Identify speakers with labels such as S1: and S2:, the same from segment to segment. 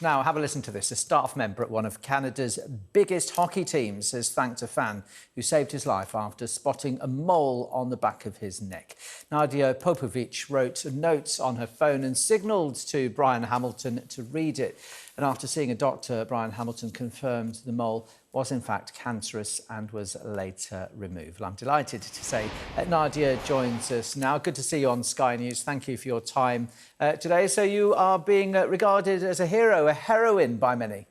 S1: Now, have a listen to this. A staff member at one of Canada's biggest hockey teams has thanked a fan who saved his life after spotting a mole on the back of his neck. Nadia Popovici wrote notes on her phone and signalled to Brian Hamilton to read it. And after seeing a doctor, Brian Hamilton confirmed the mole was in fact cancerous and was later removed. Well, I'm delighted to say that Nadia joins us now. Good to see you on Sky News. Thank you for your time today. So you are being regarded as a hero, a heroine by many.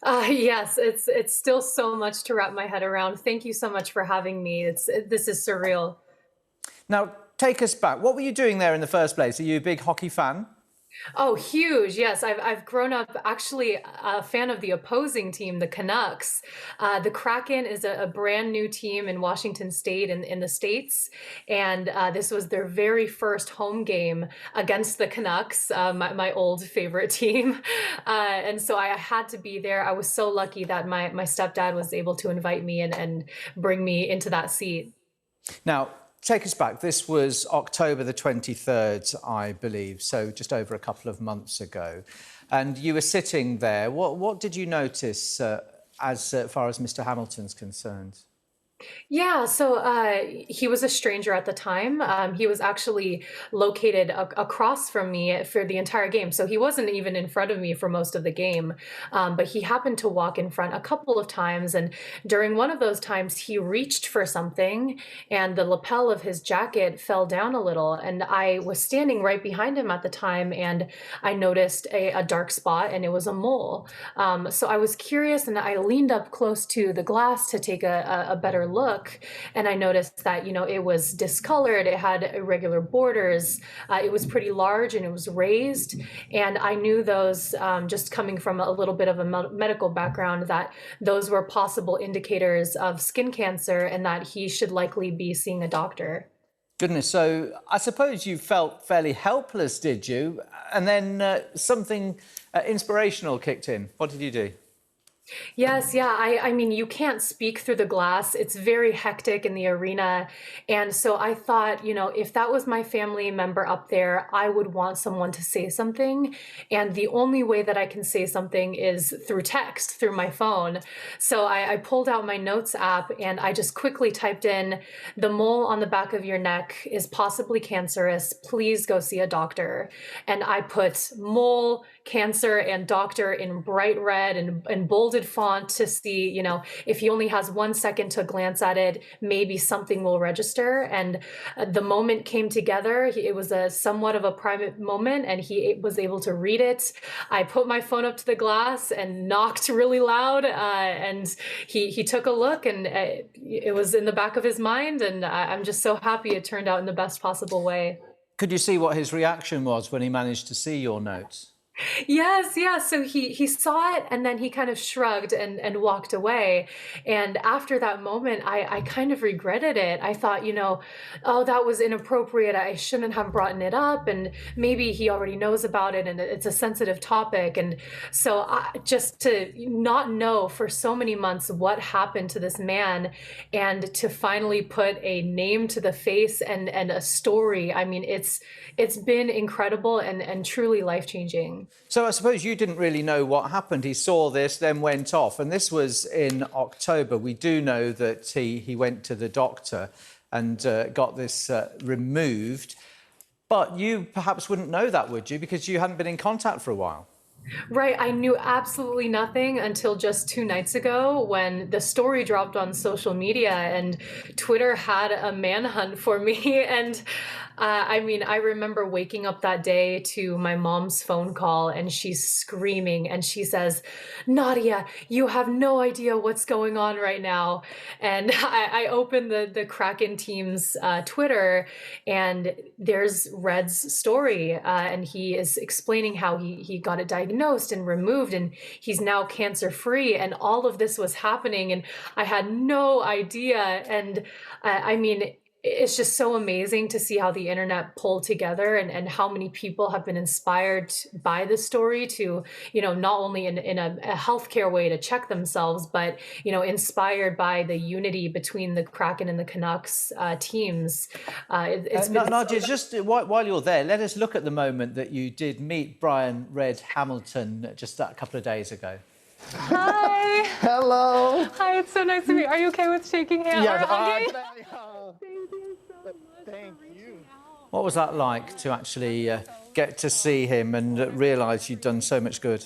S2: Yes, it's still so much to wrap my head around. Thank you so much for having me. This is surreal.
S1: Now, take us back. What were you doing there in the first place? Are you a big hockey fan?
S2: Oh, huge. Yes, I've grown up actually a fan of the opposing team, the Canucks. The Kraken is a brand new team in Washington State in the States. And this was their very first home game against the Canucks, my old favorite team. And so I had to be there. I was so lucky that my stepdad was able to invite me and bring me into that seat.
S1: Now, take us back. This was October the 23rd, I believe, so just over a couple of months ago. And you were sitting there. What did you notice as far as Mr. Hamilton's concerned?
S2: Yeah, so he was a stranger at the time. He was actually located across from me for the entire game. So he wasn't even in front of me for most of the game. But he happened to walk in front a couple of times. And during one of those times, he reached for something and the lapel of his jacket fell down a little. And I was standing right behind him at the time and I noticed a dark spot and it was a mole. So I was curious and I leaned up close to the glass to take a better look, and I noticed that it was discolored, it had irregular borders, it was pretty large and it was raised, and I knew those, just coming from a little bit of a medical background, that those were possible indicators of skin cancer and that he should likely be seeing a doctor.
S1: Goodness, so I suppose you felt fairly helpless, did you? And then something inspirational kicked in. What did you do?
S2: Yes, yeah. I mean, you can't speak through the glass. It's very hectic in the arena. And so I thought, if that was my family member up there, I would want someone to say something. And the only way that I can say something is through text, through my phone. So I pulled out my notes app and I just quickly typed in, "The mole on the back of your neck is possibly cancerous. Please go see a doctor." And I put mole, cancer, and doctor in bright red and bolded font to see, if he only has 1 second to glance at it, maybe something will register. And the moment came together. It was a somewhat of a private moment and he was able to read it. I put my phone up to the glass and knocked really loud, and he took a look, and it was in the back of his mind, and I'm just so happy it turned out in the best possible way.
S1: Could you see what his reaction was when he managed to see your notes?
S2: Yes, yeah. So he saw it and then he kind of shrugged and walked away. And after that moment, I kind of regretted it. I thought, oh, that was inappropriate. I shouldn't have brought it up. And maybe he already knows about it and it's a sensitive topic. And so just to not know for so many months what happened to this man and to finally put a name to the face and a story, I mean, it's been incredible and truly life-changing.
S1: So I suppose you didn't really know what happened. He saw this, then went off. And this was in October. We do know that he went to the doctor and got this removed. But you perhaps wouldn't know that, would you? Because you hadn't been in contact for a while.
S2: Right. I knew absolutely nothing until just 2 nights ago when the story dropped on social media and Twitter had a manhunt for me. And I mean, I remember waking up that day to my mom's phone call and she's screaming and she says, "Nadia, you have no idea what's going on right now." And I opened the Kraken team's Twitter and there's Red's story. And he is explaining how he got it diagnosed and removed and he's now cancer free. And all of this was happening and I had no idea. And I mean, it's just so amazing to see how the internet pulled together and how many people have been inspired by this story to, not only in a healthcare way to check themselves, but, inspired by the unity between the Kraken and the Canucks teams. It's been so.
S1: Nadia, just while you're there, let us look at the moment that you did meet Brian Red Hamilton just a couple of days ago.
S3: Hi.
S4: Hello.
S3: Hi, it's so nice to meet you. Are you okay with shaking hands or hugging?
S4: Thank you.
S1: What was that like to actually get to see him and realise you'd done so much good?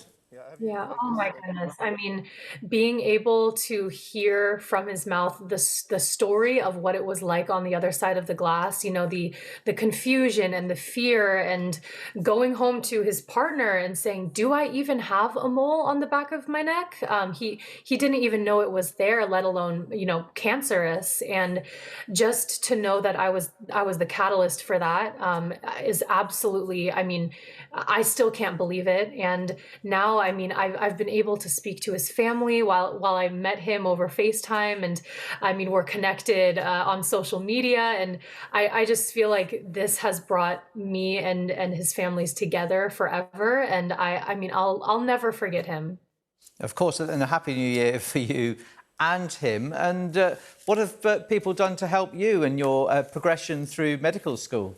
S2: Yeah. Oh my goodness. I mean, being able to hear from his mouth the story of what it was like on the other side of the glass, the confusion and the fear, and going home to his partner and saying, "Do I even have a mole on the back of my neck?" He didn't even know it was there, let alone, cancerous. And just to know that I was the catalyst for that is absolutely. I mean, I still can't believe it. And now, I mean, I've been able to speak to his family while I met him over FaceTime, and I mean, we're connected on social media, and I just feel like this has brought me and his families together forever, and I mean, I'll never forget him.
S1: Of course, and a happy new year for you and him. And what have people done to help you and your progression through medical school?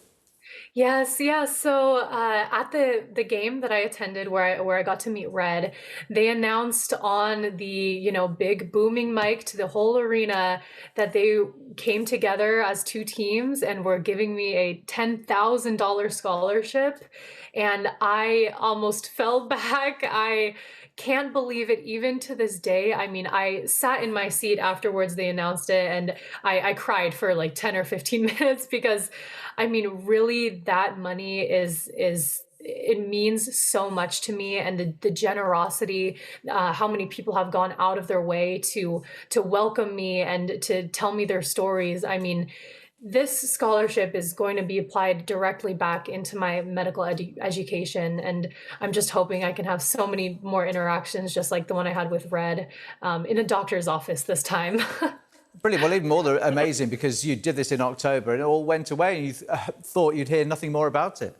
S2: Yes, yeah. So at the game that I attended, where I got to meet Red, they announced on the big booming mic to the whole arena that they came together as two teams and were giving me a $10,000 scholarship, and I almost fell back. I can't believe it even to this day. I mean, I sat in my seat afterwards, they announced it, and I cried for like 10 or 15 minutes because, I mean, really, that money it means so much to me, and the generosity, how many people have gone out of their way to welcome me and to tell me their stories. I mean, this scholarship is going to be applied directly back into my medical education, and I'm just hoping I can have so many more interactions just like the one I had with Red in a doctor's office this time.
S1: Brilliant. Well, even more amazing because you did this in October and it all went away and you thought you'd hear nothing more about it.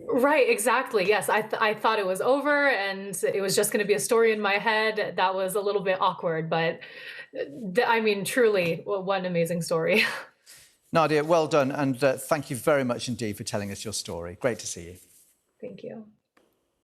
S2: Right, exactly. Yes, I thought it was over and it was just going to be a story in my head. That was a little bit awkward, but I mean, truly, what an amazing story.
S1: Nadia, well done, and thank you very much indeed for telling us your story. Great to see you.
S2: Thank you.